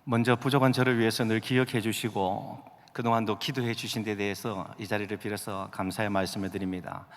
먼저 부족한 저를 위해서 늘 기억해 주시고 그동안도 기도해 주신 데 대해서 이 자리를 빌어서 감사의 말씀을 드립니다.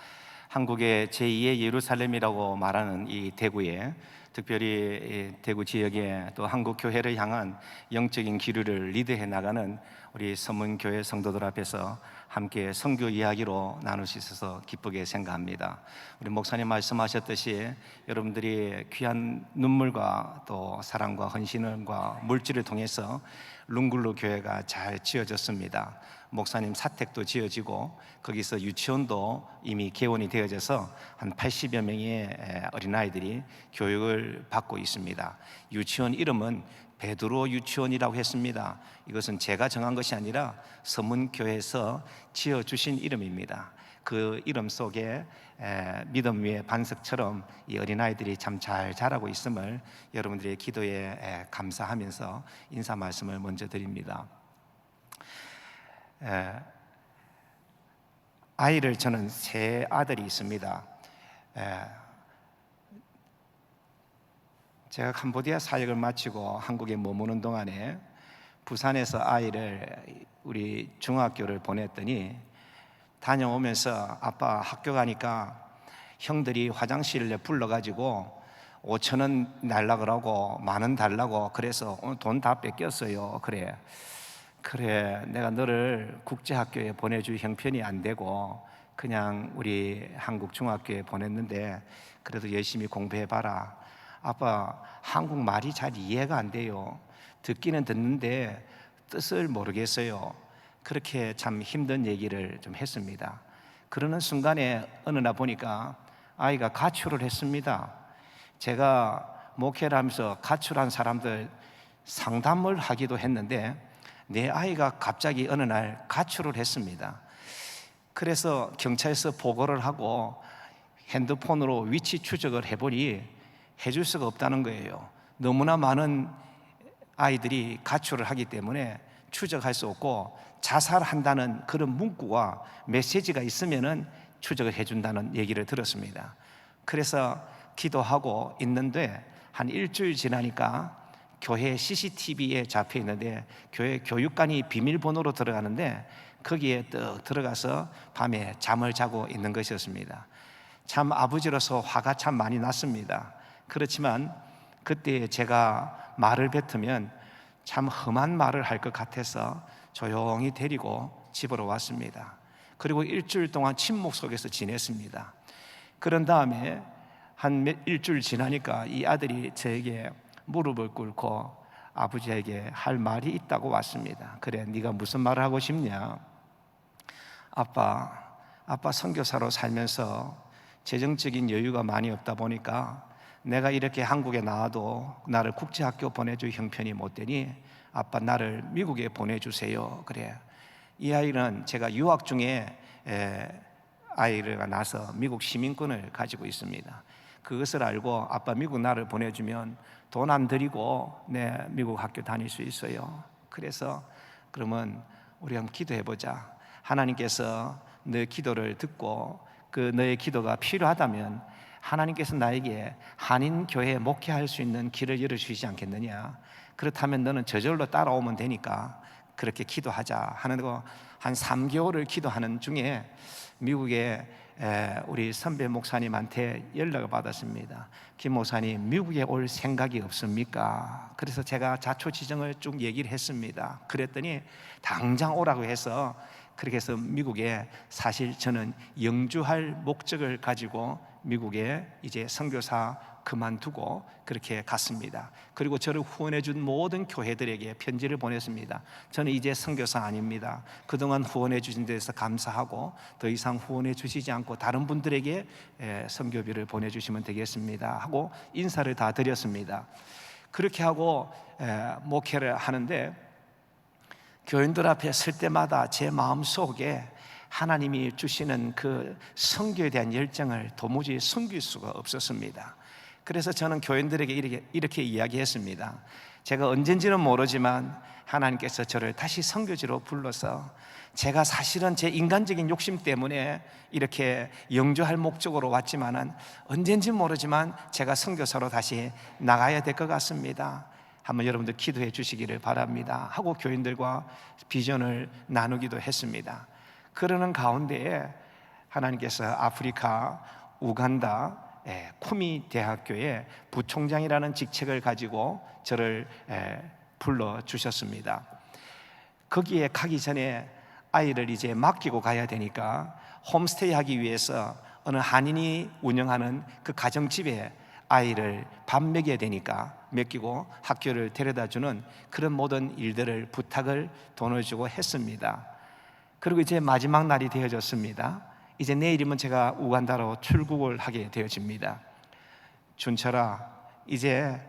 한국의 제2의 예루살렘이라고 말하는 이 대구에, 특별히 대구 지역에 또 한국 교회를 향한 영적인 기류를 리드해 나가는 우리 서문교회 성도들 앞에서 함께 선교 이야기로 나눌 수 있어서 기쁘게 생각합니다. 우리 목사님 말씀하셨듯이 여러분들이 귀한 눈물과 또 사랑과 헌신과 물질을 통해서 룽굴루 교회가 잘 지어졌습니다. 목사님 사택도 지어지고 거기서 유치원도 이미 개원이 되어져서 한 80여 명의 어린아이들이 교육을 받고 있습니다. 유치원 이름은 베드로 유치원이라고 했습니다. 이것은 제가 정한 것이 아니라 서문교회에서 지어주신 이름입니다. 그 이름 속에 믿음 위의 반석처럼 이 어린아이들이 참 잘 자라고 있음을 여러분들의 기도에 감사하면서 인사 말씀을 먼저 드립니다. 아이를 저는 세 아들이 있습니다. 제가 캄보디아 사역을 마치고 한국에 머무는 동안에 부산에서 아이를 우리 중학교를 보냈더니 다녀오면서 아빠 학교 가니까 형들이 화장실에 불러가지고 5,000원 날라 그러고 10,000원 달라고 그래서 오늘 돈 다 뺏겼어요. 그래 내가 너를 국제학교에 보내줄 형편이 안 되고 그냥 우리 한국 중학교에 보냈는데 그래도 열심히 공부해봐라. 아빠 한국말이 잘 이해가 안 돼요. 듣기는 듣는데 뜻을 모르겠어요. 그렇게 참 힘든 얘기를 좀 했습니다. 그러는 순간에 어느 날 보니까 아이가 가출을 했습니다. 제가 목회를 하면서 가출한 사람들 상담을 하기도 했는데 내 아이가 갑자기 어느 날 가출을 했습니다. 그래서 경찰서 보고를 하고 핸드폰으로 위치 추적을 해보니 해줄 수가 없다는 거예요. 너무나 많은 아이들이 가출을 하기 때문에 추적할 수 없고 자살한다는 그런 문구와 메시지가 있으면은 추적을 해준다는 얘기를 들었습니다. 그래서 기도하고 있는데 한 일주일 지나니까 교회 CCTV에 잡혀 있는데 교회 교육관이 비밀번호로 들어가는데 거기에 딱 들어가서 밤에 잠을 자고 있는 것이었습니다. 참 아버지로서 화가 참 많이 났습니다. 그렇지만 그때 제가 말을 뱉으면 참 험한 말을 할 것 같아서 조용히 데리고 집으로 왔습니다. 그리고 일주일 동안 침묵 속에서 지냈습니다. 그런 다음에 한 일주일 지나니까 이 아들이 저에게 무릎을 꿇고 아버지에게 할 말이 있다고 왔습니다. 그래, 네가 무슨 말을 하고 싶냐? 아빠 선교사로 살면서 재정적인 여유가 많이 없다 보니까 내가 이렇게 한국에 나와도 나를 국제학교 보내줄 형편이 못 되니 아빠 나를 미국에 보내주세요. 그래. 이 아이는 제가 유학 중에 아이를 낳아서 미국 시민권을 가지고 있습니다. 그것을 알고 아빠 미국 나를 보내주면 돈 안 들이고 내 미국 학교 다닐 수 있어요. 그래서 그러면 우리 한번 기도해보자. 하나님께서 너 기도를 듣고 그 너의 기도가 필요하다면 하나님께서 나에게 한인교회에 목회할 수 있는 길을 열어주시지 않겠느냐. 그렇다면 너는 저절로 따라오면 되니까 그렇게 기도하자 하는 거 한 3개월을 기도하는 중에 미국에 우리 선배 목사님한테 연락을 받았습니다. 김 목사님 미국에 올 생각이 없습니까? 그래서 제가 자초지종을 쭉 얘기를 했습니다. 그랬더니 당장 오라고 해서 그렇게 해서 미국에 사실 저는 영주할 목적을 가지고 미국에 이제 선교사 그만두고 그렇게 갔습니다. 그리고 저를 후원해 준 모든 교회들에게 편지를 보냈습니다. 저는 이제 선교사 아닙니다. 그동안 후원해 주신 데서 감사하고 더 이상 후원해 주시지 않고 다른 분들에게 선교비를 보내주시면 되겠습니다 하고 인사를 다 드렸습니다. 그렇게 하고 목회를 하는데 교인들 앞에 설 때마다 제 마음속에 하나님이 주시는 그 선교에 대한 열정을 도무지 숨길 수가 없었습니다. 그래서 저는 교인들에게 이렇게 이야기했습니다. 제가 언젠지는 모르지만 하나님께서 저를 다시 선교지로 불러서 제가 사실은 제 인간적인 욕심 때문에 이렇게 영주할 목적으로 왔지만은 언젠지 모르지만 제가 선교사로 다시 나가야 될 것 같습니다. 한번 여러분들 기도해 주시기를 바랍니다 하고 교인들과 비전을 나누기도 했습니다. 그러는 가운데에 하나님께서 아프리카 우간다 쿠미 대학교의 부총장이라는 직책을 가지고 저를 불러주셨습니다. 거기에 가기 전에 아이를 이제 맡기고 가야 되니까 홈스테이 하기 위해서 어느 한인이 운영하는 그 가정집에 아이를 밥 먹여야 되니까 맡기고 학교를 데려다주는 그런 모든 일들을 부탁을 돈을 주고 했습니다. 그리고 이제 마지막 날이 되어졌습니다. 이제 내일이면 제가 우간다로 출국을 하게 되어집니다. 준철아, 이제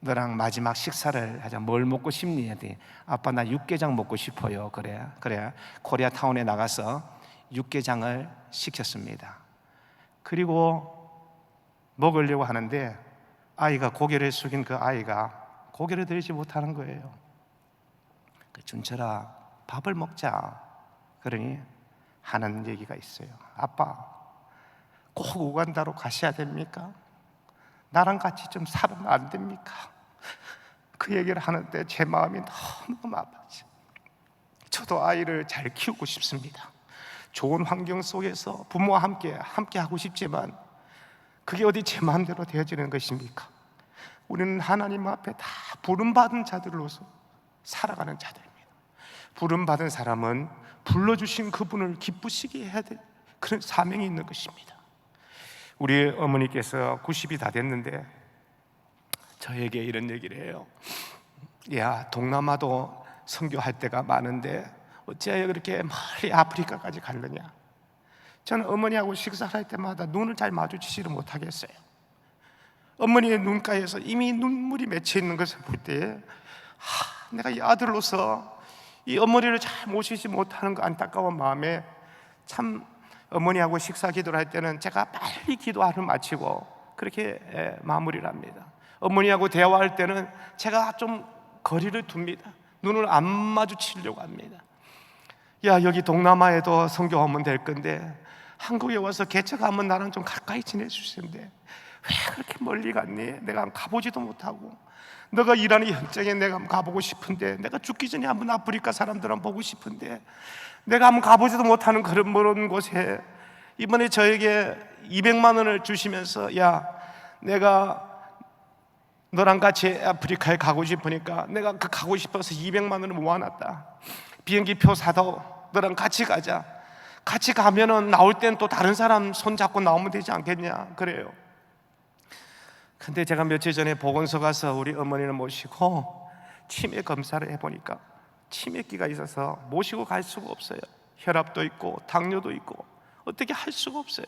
너랑 마지막 식사를 하자. 뭘 먹고 싶니? 했더니 아빠 나 육개장 먹고 싶어요. 그래 코리아타운에 나가서 육개장을 시켰습니다. 그리고 먹으려고 하는데 아이가 고개를 숙인 그 아이가 고개를 들지 못하는 거예요. 준철아, 밥을 먹자. 그러니 하는 얘기가 있어요. 아빠, 꼭 우간다로 가셔야 됩니까? 나랑 같이 좀 살면 안 됩니까? 그 얘기를 하는데 제 마음이 너무 아파요. 저도 아이를 잘 키우고 싶습니다. 좋은 환경 속에서 부모와 함께 하고 싶지만 그게 어디 제 마음대로 되어지는 것입니까? 우리는 하나님 앞에 다 부름받은 자들로서 살아가는 자들입니다. 부름받은 사람은 불러주신 그분을 기쁘시게 해야 될 그런 사명이 있는 것입니다. 우리 어머니께서 90이 다 됐는데 저에게 이런 얘기를 해요. 야, 동남아도 선교할 때가 많은데 어째 그렇게 멀리 아프리카까지 가려냐? 저는 어머니하고 식사할 때마다 눈을 잘 마주치지를 못하겠어요. 어머니의 눈가에서 이미 눈물이 맺혀 있는 것을 볼 때 내가 이 아들로서 이 어머니를 잘 모시지 못하는 그 안타까운 마음에 참 어머니하고 식사 기도를 할 때는 제가 빨리 기도를 마치고 그렇게 마무리를 합니다. 어머니하고 대화할 때는 제가 좀 거리를 둡니다. 눈을 안 마주치려고 합니다. 야, 여기 동남아에도 선교하면 될 건데 한국에 와서 개척하면 나랑 좀 가까이 지낼 수 있는데 왜 그렇게 멀리 갔니? 내가 한번 가보지도 못하고 너가 일하는 현장에 내가 한번 가보고 싶은데 내가 죽기 전에 한번 아프리카 사람들 한번 보고 싶은데 내가 한번 가보지도 못하는 그런 먼 곳에 이번에 저에게 200만 원을 주시면서 야, 내가 너랑 같이 아프리카에 가고 싶으니까 내가 그 가고 싶어서 200만 원을 모아놨다. 비행기 표 사도 너랑 같이 가자. 같이 가면은 나올 땐 또 다른 사람 손 잡고 나오면 되지 않겠냐? 그래요. 근데 제가 며칠 전에 보건소 가서 우리 어머니를 모시고 치매 검사를 해보니까 치매기가 있어서 모시고 갈 수가 없어요. 혈압도 있고 당뇨도 있고 어떻게 할 수가 없어요.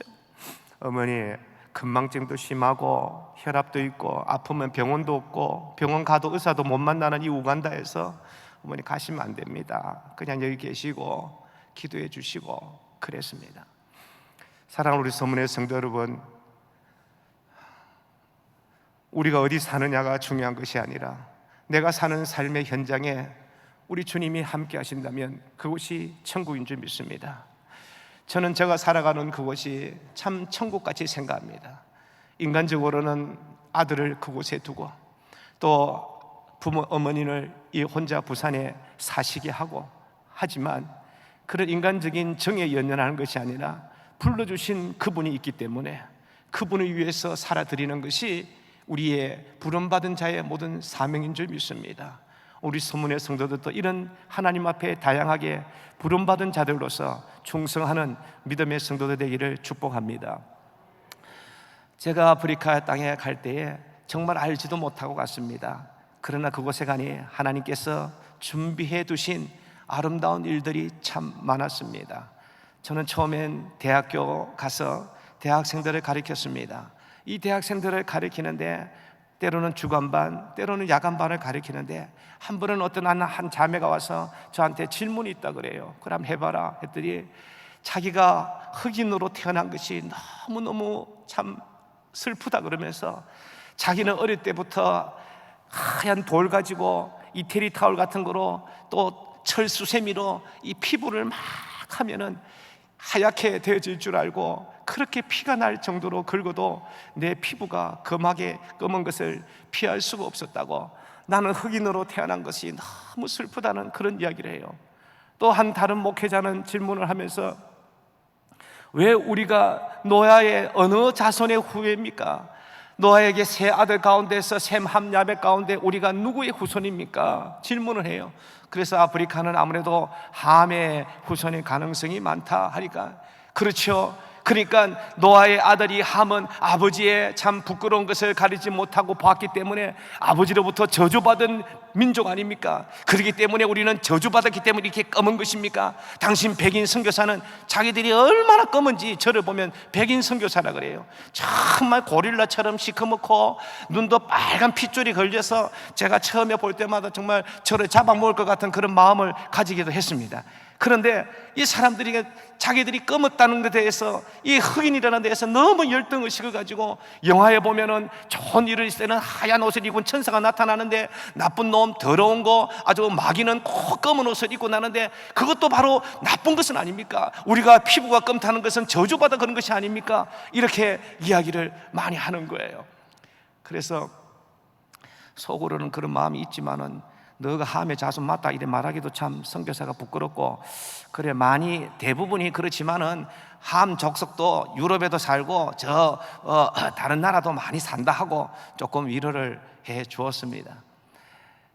어머니 건망증도 심하고 혈압도 있고 아프면 병원도 없고 병원 가도 의사도 못 만나는 이 우간다에서 어머니 가시면 안 됩니다. 그냥 여기 계시고 기도해 주시고 그랬습니다. 사랑하는 우리 서문의 성도 여러분, 우리가 어디 사느냐가 중요한 것이 아니라 내가 사는 삶의 현장에 우리 주님이 함께 하신다면 그곳이 천국인 줄 믿습니다. 저는 제가 살아가는 그곳이 참 천국같이 생각합니다. 인간적으로는 아들을 그곳에 두고 또 부모 어머니를 이 혼자 부산에 사시게 하고 하지만 그런 인간적인 정에 연연하는 것이 아니라 불러주신 그분이 있기 때문에 그분을 위해서 살아드리는 것이 우리의 부름받은 자의 모든 사명인 줄 믿습니다. 우리 서문의 성도들도 이런 하나님 앞에 다양하게 부름받은 자들로서 충성하는 믿음의 성도들 되기를 축복합니다. 제가 아프리카 땅에 갈 때에 정말 알지도 못하고 갔습니다. 그러나 그곳에 가니 하나님께서 준비해 두신 아름다운 일들이 참 많았습니다. 저는 처음엔 대학교 가서 대학생들을 가르쳤습니다. 이 대학생들을 가르치는데 때로는 주간반, 때로는 야간반을 가르치는데 한 번은 어떤 한 자매가 와서 저한테 질문이 있다 그래요. 그럼 해봐라 했더니 자기가 흑인으로 태어난 것이 너무너무 참 슬프다 그러면서 자기는 어릴 때부터 하얀 돌 가지고 이태리 타올 같은 거로 또 철수세미로 이 피부를 막 하면은 하얗게 되어질 줄 알고 그렇게 피가 날 정도로 긁어도 내 피부가 검하게 검은 것을 피할 수가 없었다고, 나는 흑인으로 태어난 것이 너무 슬프다는 그런 이야기를 해요. 또 한 다른 목회자는 질문을 하면서, 왜 우리가 노아의 어느 자손의 후예입니까? 노아에게 세 아들 가운데서 셈 함 야벳 가운데 우리가 누구의 후손입니까? 질문을 해요. 그래서 아프리카는 아무래도 함의 후손의 가능성이 많다 하니까, 그렇죠. 그러니까 노아의 아들이 함은 아버지의 참 부끄러운 것을 가리지 못하고 봤기 때문에 아버지로부터 저주받은 민족 아닙니까? 그렇기 때문에 우리는 저주받았기 때문에 이렇게 검은 것입니까? 당신 백인 선교사는 자기들이 얼마나 검은지 저를 보면 백인 선교사라 그래요. 정말 고릴라처럼 시커멓고 눈도 빨간 핏줄이 걸려서 제가 처음에 볼 때마다 정말 저를 잡아먹을 것 같은 그런 마음을 가지기도 했습니다. 그런데 이 사람들이 자기들이 검었다는 것에 대해서, 이 흑인이라는 데에서 너무 열등의식을 가지고, 영화에 보면은 좋은 일을 있을 때는 하얀 옷을 입은 천사가 나타나는데 나쁜 놈 더러운 거 아주 마귀는 꼭 검은 옷을 입고 나는데, 그것도 바로 나쁜 것은 아닙니까? 우리가 피부가 검다는 것은 저주받아 그런 것이 아닙니까? 이렇게 이야기를 많이 하는 거예요. 그래서 속으로는 그런 마음이 있지만은, 너가 함의 자손 맞다 이래 말하기도 참 선교사가 부끄럽고, 그래 많이 대부분이 그렇지만은 함 족속도 유럽에도 살고 다른 나라도 많이 산다 하고 조금 위로를 해 주었습니다.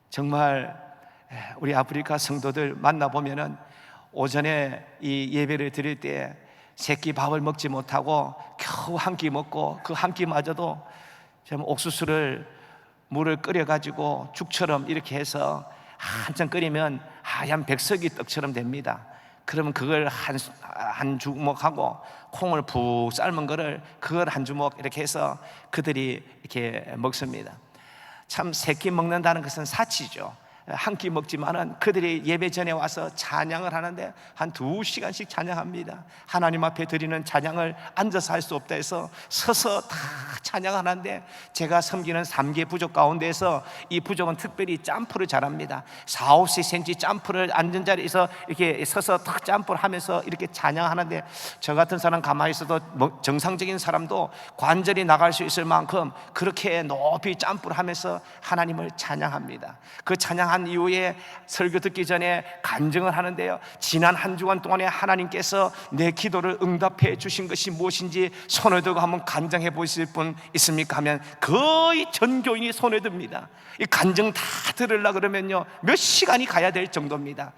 정말 우리 아프리카 성도들 만나보면은 오전에 이 예배를 드릴 때 새끼 밥을 먹지 못하고 겨우 한 끼 먹고, 그 한 끼마저도 좀 옥수수를 물을 끓여가지고 죽처럼 이렇게 해서 한참 끓이면 하얀 백석이 떡처럼 됩니다. 그러면 그걸 한 주먹하고 콩을 푹 삶은 거를 그걸 한 주먹 이렇게 해서 그들이 이렇게 먹습니다. 참 새끼 먹는다는 것은 사치죠. 한 끼 먹지만은 그들이 예배 전에 와서 찬양을 하는데 한 2시간씩 찬양합니다. 하나님 앞에 드리는 찬양을 앉아서 할 수 없다 해서 서서 다 찬양하는데, 제가 섬기는 3개 부족 가운데에서 이 부족은 특별히 점프를 잘합니다. 4-50cm 점프를 앉은 자리에서 이렇게 서서 탁 점프를 하면서 이렇게 찬양하는데, 저 같은 사람 가만히 있어도 정상적인 사람도 관절이 나갈 수 있을 만큼 그렇게 높이 점프를 하면서 하나님을 찬양합니다. 그 찬양한 이후에 설교 듣기 전에 간증을 하는데요, 지난 한 주간 동안에 하나님께서 내 기도를 응답해 주신 것이 무엇인지 손을 들고 한번 간증해 보실 분 있습니까? 하면 거의 전 교인이 손에 듭니다. 이 간증 다 들으려고 그러면요 몇 시간이 가야 될 정도입니다.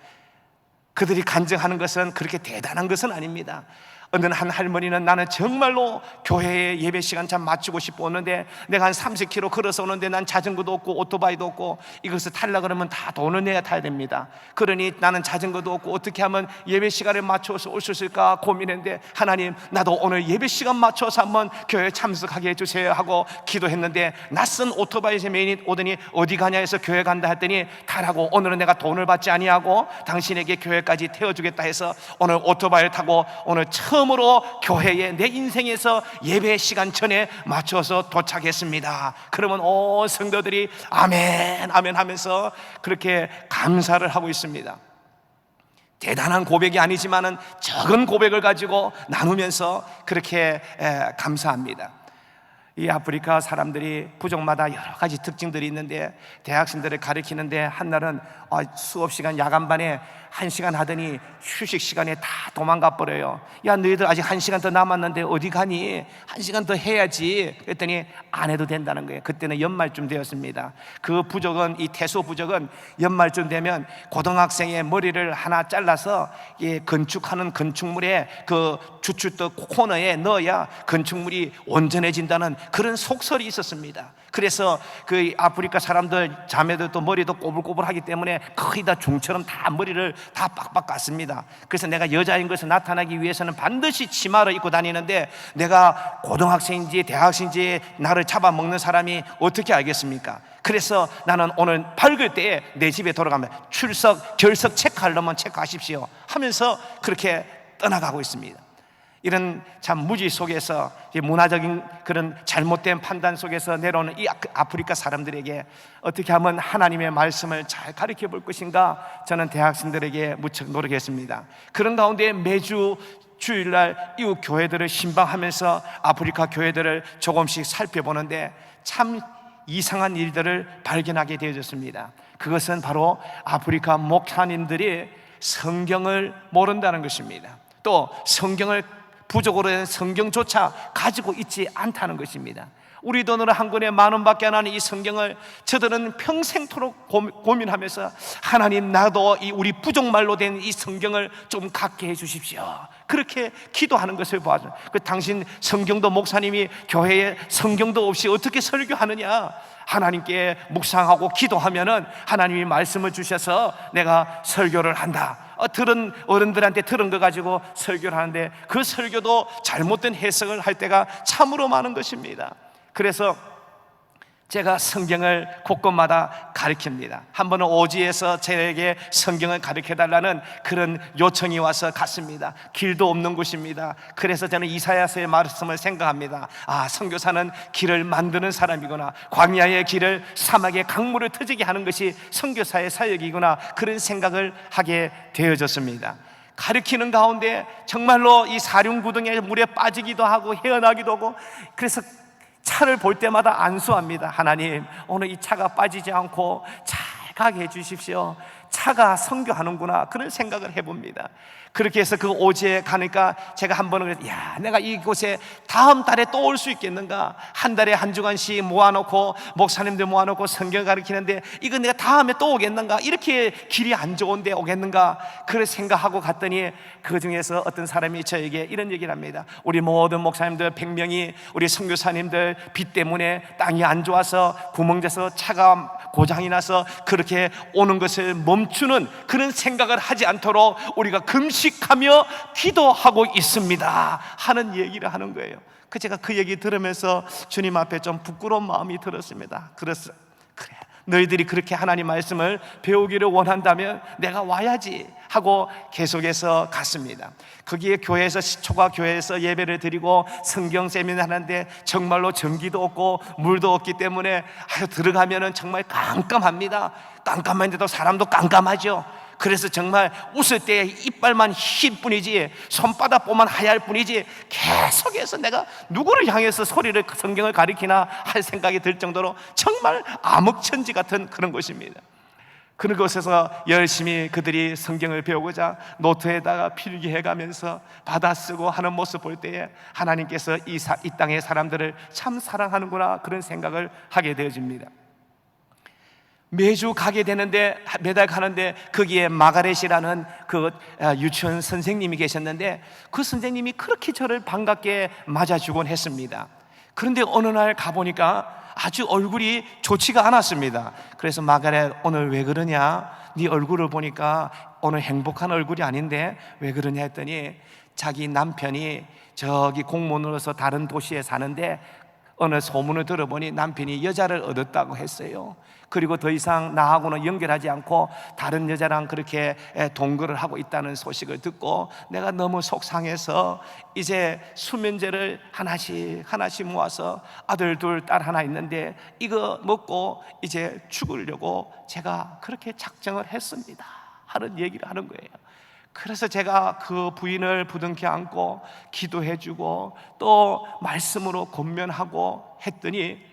그들이 간증하는 것은 그렇게 대단한 것은 아닙니다. 어느 한 할머니는, 나는 정말로 교회에 예배 시간 참 맞추고 싶었는데 내가 한 30km 걸어서 오는데 난 자전거도 없고 오토바이도 없고 이것을 타려고 그러면 다 돈을 내야 타야 됩니다. 그러니 나는 자전거도 없고 어떻게 하면 예배 시간에 맞춰서 올 수 있을까 고민했는데, 하나님 나도 오늘 예배 시간 맞춰서 한번 교회에 참석하게 해주세요 하고 기도했는데, 낯선 오토바이에서 메인이 오더니 어디 가냐 해서 교회 간다 했더니, 타라고 오늘은 내가 돈을 받지 아니하고 당신에게 교회까지 태워주겠다 해서 오늘 오토바이를 타고 오늘 처음으로 교회에 내 인생에서 예배 시간 전에 맞춰서 도착했습니다. 그러면 온 성도들이 아멘 아멘 하면서 그렇게 감사를 하고 있습니다. 대단한 고백이 아니지만은 적은 고백을 가지고 나누면서 그렇게 감사합니다. 이 아프리카 사람들이 부족마다 여러 가지 특징들이 있는데, 대학생들을 가르치는데 한날은 수업 시간 야간반에 1시간 하더니 휴식 시간에 다 도망가 버려요. 야, 너희들 아직 1시간 더 남았는데 어디 가니? 1시간 더 해야지. 그랬더니 안 해도 된다는 거예요. 그때는 연말쯤 되었습니다. 그 부족은, 이 태소 부족은 연말쯤 되면 고등학생의 머리를 하나 잘라서 건축하는 건축물에 그 주춧떡 코너에 넣어야 건축물이 온전해진다는 그런 속설이 있었습니다. 그래서 그 아프리카 사람들 자매들도 머리도 꼬불꼬불하기 때문에 거의 다 중처럼 다 머리를 다 빡빡 깠습니다. 그래서 내가 여자인 것을 나타나기 위해서는 반드시 치마를 입고 다니는데, 내가 고등학생인지 대학생인지 나를 잡아먹는 사람이 어떻게 알겠습니까? 그래서 나는 오늘 밝을 때에 내 집에 돌아가면 출석, 결석 체크하려면 체크하십시오 하면서 그렇게 떠나가고 있습니다. 이런 참 무지 속에서, 문화적인 그런 잘못된 판단 속에서 내려오는 이 아프리카 사람들에게 어떻게 하면 하나님의 말씀을 잘 가르쳐 볼 것인가, 저는 대학생들에게 무척 노력했습니다. 그런 가운데 매주 주일날 이웃 교회들을 신방하면서 아프리카 교회들을 조금씩 살펴보는데 참 이상한 일들을 발견하게 되어졌습니다. 그것은 바로 아프리카 목사님들이 성경을 모른다는 것입니다. 또 성경을 부족으로 된 성경조차 가지고 있지 않다는 것입니다. 우리 돈으로 한 권에 10,000원밖에 안 하는 이 성경을 저들은 평생토록 고민하면서 하나님, 나도 이 우리 부족말로 된 이 성경을 좀 갖게 해 주십시오, 그렇게 기도하는 것을 보아서, 당신 성경도 목사님이 교회에 성경도 없이 어떻게 설교하느냐, 하나님께 묵상하고 기도하면은 하나님이 말씀을 주셔서 내가 설교를 한다. 들은 어른들한테 들은 거 가지고 설교를 하는데 그 설교도 잘못된 해석을 할 때가 참으로 많은 것입니다. 그래서 제가 성경을 곳곳마다 가르칩니다. 한 번은 오지에서 저에게 성경을 가르쳐달라는 그런 요청이 와서 갔습니다. 길도 없는 곳입니다. 그래서 저는 이사야서의 말씀을 생각합니다. 아, 선교사는 길을 만드는 사람이구나, 광야의 길을, 사막의 강물을 터지게 하는 것이 선교사의 사역이구나, 그런 생각을 하게 되어졌습니다. 가르치는 가운데 정말로 이 사륜구덩이에 물에 빠지기도 하고 헤어나기도 하고, 그래서 차를 볼 때마다 안수합니다. 하나님, 오늘 이 차가 빠지지 않고 잘 가게 해주십시오. 차가 선교하는구나, 그런 생각을 해봅니다. 그렇게 해서 그 오지에 가니까 제가 한 번은 그랬어요. 야, 내가 이곳에 다음 달에 또 올 수 있겠는가? 한 달에 한 주간씩 모아놓고 목사님들 모아놓고 성경 가르치는데 이거 내가 다음에 또 오겠는가? 이렇게 길이 안 좋은데 오겠는가? 그런 생각하고 갔더니 그 중에서 어떤 사람이 저에게 이런 얘기를 합니다. 우리 모든 목사님들 100명이 우리 선교사님들 비 때문에 땅이 안 좋아서 구멍져서 차가 고장이 나서 그렇게 오는 것을 멈추는 그런 생각을 하지 않도록 우리가 금식하며 기도하고 있습니다 하는 얘기를 하는 거예요. 제가 그 얘기 들으면서 주님 앞에 좀 부끄러운 마음이 들었습니다. 그래서 그래, 너희들이 그렇게 하나님 말씀을 배우기를 원한다면 내가 와야지 하고 계속해서 갔습니다. 거기에 교회에서, 시초가 교회에서 예배를 드리고 성경 세미나 하는데 정말로 전기도 없고 물도 없기 때문에 들어가면은 정말 깜깜합니다. 깜깜한데도 사람도 깜깜하죠. 그래서 정말 웃을 때 이빨만 흰 뿐이지 손바닥보면 하얄 뿐이지 계속해서 내가 누구를 향해서 소리를, 성경을 가리키나 할 생각이 들 정도로 정말 암흑천지 같은 그런 곳입니다. 그런 곳에서 열심히 그들이 성경을 배우고자 노트에다가 필기해가면서 받아쓰고 하는 모습 볼 때에 하나님께서 이 땅의 사람들을 참 사랑하는구나, 그런 생각을 하게 되어집니다. 매주 가게 되는데, 매달 가는데 거기에 마가렛이라는 그 유치원 선생님이 계셨는데 그 선생님이 그렇게 저를 반갑게 맞아주곤 했습니다. 그런데 어느 날 가보니까 아주 얼굴이 좋지가 않았습니다. 그래서 마가렛, 오늘 왜 그러냐? 네 얼굴을 보니까 오늘 행복한 얼굴이 아닌데 왜 그러냐 했더니 자기 남편이 저기 공무원으로서 다른 도시에 사는데 어느 소문을 들어보니 남편이 여자를 얻었다고 했어요. 그리고 더 이상 나하고는 연결하지 않고 다른 여자랑 그렇게 동거를 하고 있다는 소식을 듣고 내가 너무 속상해서 이제 수면제를 하나씩 모아서 아들 둘, 딸 하나 있는데 이거 먹고 이제 죽으려고 제가 그렇게 작정을 했습니다 하는 얘기를 하는 거예요. 그래서 제가 그 부인을 부둥켜 안고 기도해주고 또 말씀으로 권면하고 했더니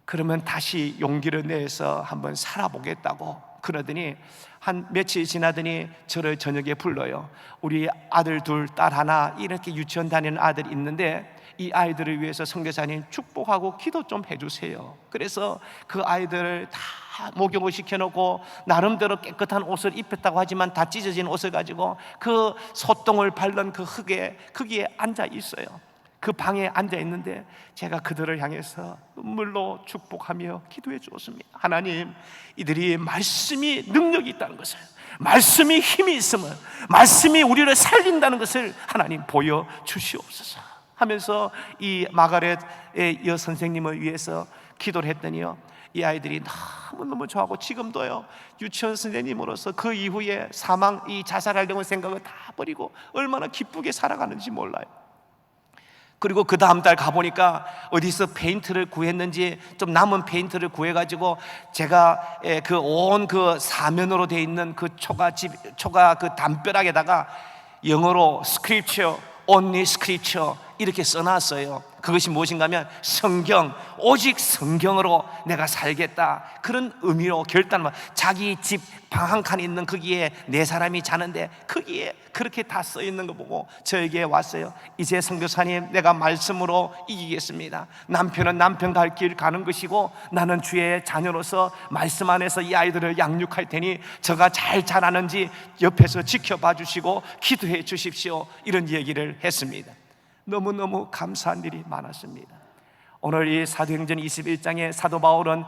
그러면 다시 용기를 내서 한번 살아보겠다고 그러더니 한 며칠 지나더니 저를 저녁에 불러요. 우리 아들 둘, 딸 하나 이렇게 유치원 다니는 아들이 있는데 이 아이들을 위해서 선교사님 축복하고 기도 좀 해주세요. 그래서 그 아이들을 다 목욕을 시켜놓고 나름대로 깨끗한 옷을 입혔다고 하지만 다 찢어진 옷을 가지고 그 소똥을 밟는 그 흙에 거기에 앉아 있어요. 그 방에 앉아 있는데 제가 그들을 향해서 눈물로 축복하며 기도해 주었습니다. 하나님, 이들이 말씀이 능력이 있다는 것을, 말씀이 힘이 있음을, 말씀이 우리를 살린다는 것을 하나님 보여 주시옵소서 하면서 이 마가렛의 여 선생님을 위해서 기도를 했더니요, 이 아이들이 너무너무 좋아하고 지금도요 유치원 선생님으로서 그 이후에 이 자살하려는 생각을 다 버리고 얼마나 기쁘게 살아가는지 몰라요. 그리고 그 다음 달 가보니까 어디서 페인트를 구했는지 좀 남은 페인트를 구해가지고 제가 그 온 그 사면으로 되어 있는 그 초가 그 담벼락에다가 영어로 scripture, only scripture 이렇게 써놨어요. 그것이 무엇인가 하면 성경, 오직 성경으로 내가 살겠다, 그런 의미로 결단을. 자기 집 방 한 칸 있는 거기에 네 사람이 자는데 거기에 그렇게 다 써 있는 거 보고 저에게 왔어요. 이제 선교사님, 내가 말씀으로 이기겠습니다. 남편은 남편 갈 길 가는 것이고 나는 주의 자녀로서 말씀 안에서 이 아이들을 양육할 테니 저가 잘 자라는지 옆에서 지켜봐 주시고 기도해 주십시오, 이런 얘기를 했습니다. 너무너무 감사한 일이 많았습니다. 오늘 이 사도행전 21장에 사도 바울은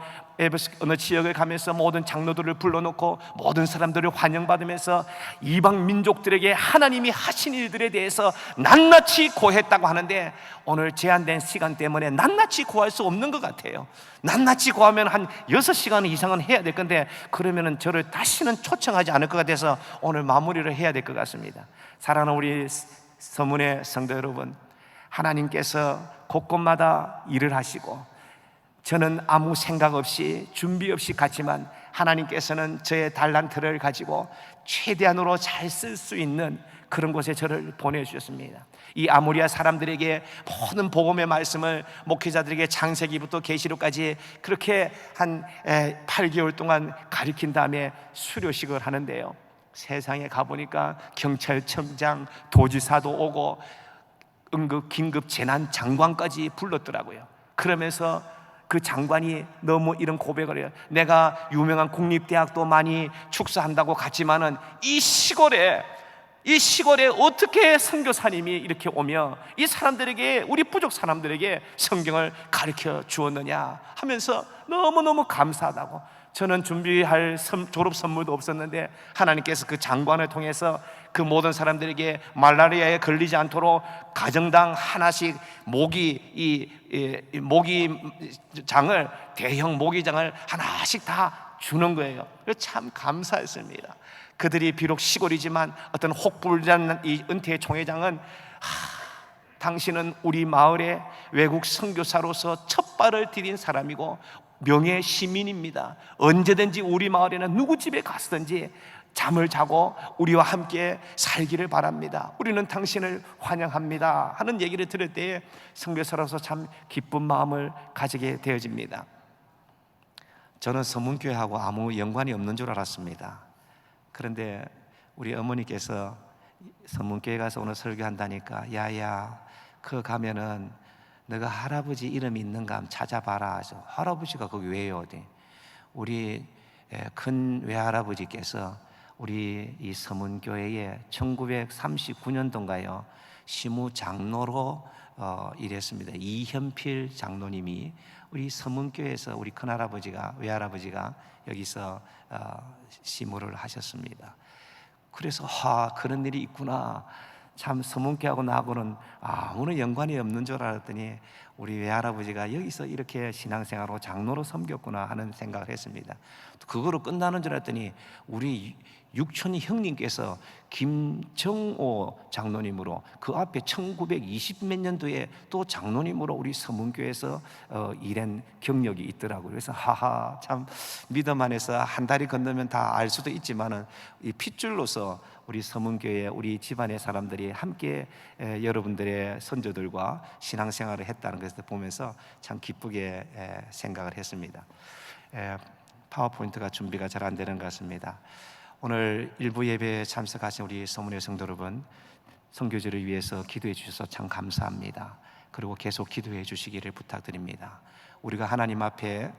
어느 지역을 가면서 모든 장로들을 불러놓고 모든 사람들을 환영받으면서 이방 민족들에게 하나님이 하신 일들에 대해서 낱낱이 고했다고 하는데, 오늘 제한된 시간 때문에 낱낱이 고할 수 없는 것 같아요. 낱낱이 고하면 한 6시간 이상은 해야 될 건데, 그러면 저를 다시는 초청하지 않을 것 같아서 오늘 마무리를 해야 될 것 같습니다. 사랑하는 우리 서문의 성도 여러분, 하나님께서 곳곳마다 일을 하시고 저는 아무 생각 없이 준비 없이 갔지만 하나님께서는 저의 달란트를 가지고 최대한으로 잘 쓸 수 있는 그런 곳에 저를 보내주셨습니다. 이 아모리아 사람들에게 모든 복음의 말씀을 목회자들에게 창세기부터 계시록까지 그렇게 한 8개월 동안 가르친 다음에 수료식을 하는데요, 세상에 가보니까 경찰청장, 도지사도 오고 응급 긴급 재난 장관까지 불렀더라고요. 그러면서 그 장관이 너무 이런 고백을 해요. 내가 유명한 국립대학도 많이 축사한다고 갔지만은 이 시골에 어떻게 선교사님이 이렇게 오며 이 사람들에게, 우리 부족 사람들에게 성경을 가르쳐 주었느냐 하면서 너무너무 감사하다고. 저는 준비할 졸업 선물도 없었는데 하나님께서 그 장관을 통해서 그 모든 사람들에게 말라리아에 걸리지 않도록 가정당 하나씩 모기장을, 대형 모기장을 하나씩 다 주는 거예요. 참 감사했습니다. 그들이 비록 시골이지만 어떤 혹불단 이 은퇴 총회장은 당신은 우리 마을에 외국 선교사로서 첫 발을 디딘 사람이고 명예 시민입니다. 언제든지 우리 마을에는 누구 집에 갔든지 잠을 자고 우리와 함께 살기를 바랍니다. 우리는 당신을 환영합니다 하는 얘기를 들을 때에 선교사로서 참 기쁜 마음을 가지게 되어집니다. 저는 서문교회하고 아무 연관이 없는 줄 알았습니다. 그런데 우리 어머니께서 서문교회 가서 오늘 설교한다니까, 야야 그 가면은 너가 할아버지 이름 있는가 한번 찾아봐라 하죠. 할아버지가 거기 왜요? 우리 큰 외할아버지께서 우리 이 서문교회에 1939년도인가요 시무장로로 일했습니다. 이현필 장로님이 우리 서문교회에서 우리 큰할아버지가, 외할아버지가 여기서 시무를 하셨습니다. 그래서 그런 일이 있구나, 참 서문교하고 나하고는 아무런 연관이 없는 줄 알았더니 우리 외할아버지가 여기서 이렇게 신앙생활로 장로로 섬겼구나 하는 생각을 했습니다. 그거로 끝나는 줄 알았더니 우리 육촌 형님께서 김정오 장로님으로 그 앞에 1920몇 년도에 또 장로님으로 우리 서문교에서 일한 경력이 있더라고요. 그래서 참 믿음 안에서 한 다리 건너면 다 알 수도 있지만은 이 핏줄로서 우리 서문교회 우리 집안의 사람들이 함께 여러분들의 선조들과 신앙생활을 했다는 것을 보면서 참 기쁘게 생각을 했습니다. 파워포인트가 준비가 잘 안 되는 것 같습니다. 오늘 일부 예배에 참석하신 우리 서문의 성도 여러분, 선교지를 위해서 기도해 주셔서 참 감사합니다. 그리고 계속 기도해 주시기를 부탁드립니다. 우리가 하나님 앞에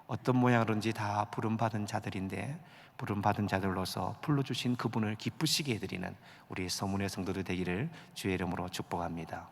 어떤 모양으로든지 다 부름받은 자들인데, 부름받은 자들로서 불러주신 그분을 기쁘시게 해드리는 우리 서문의 성도들 되기를 주의 이름으로 축복합니다.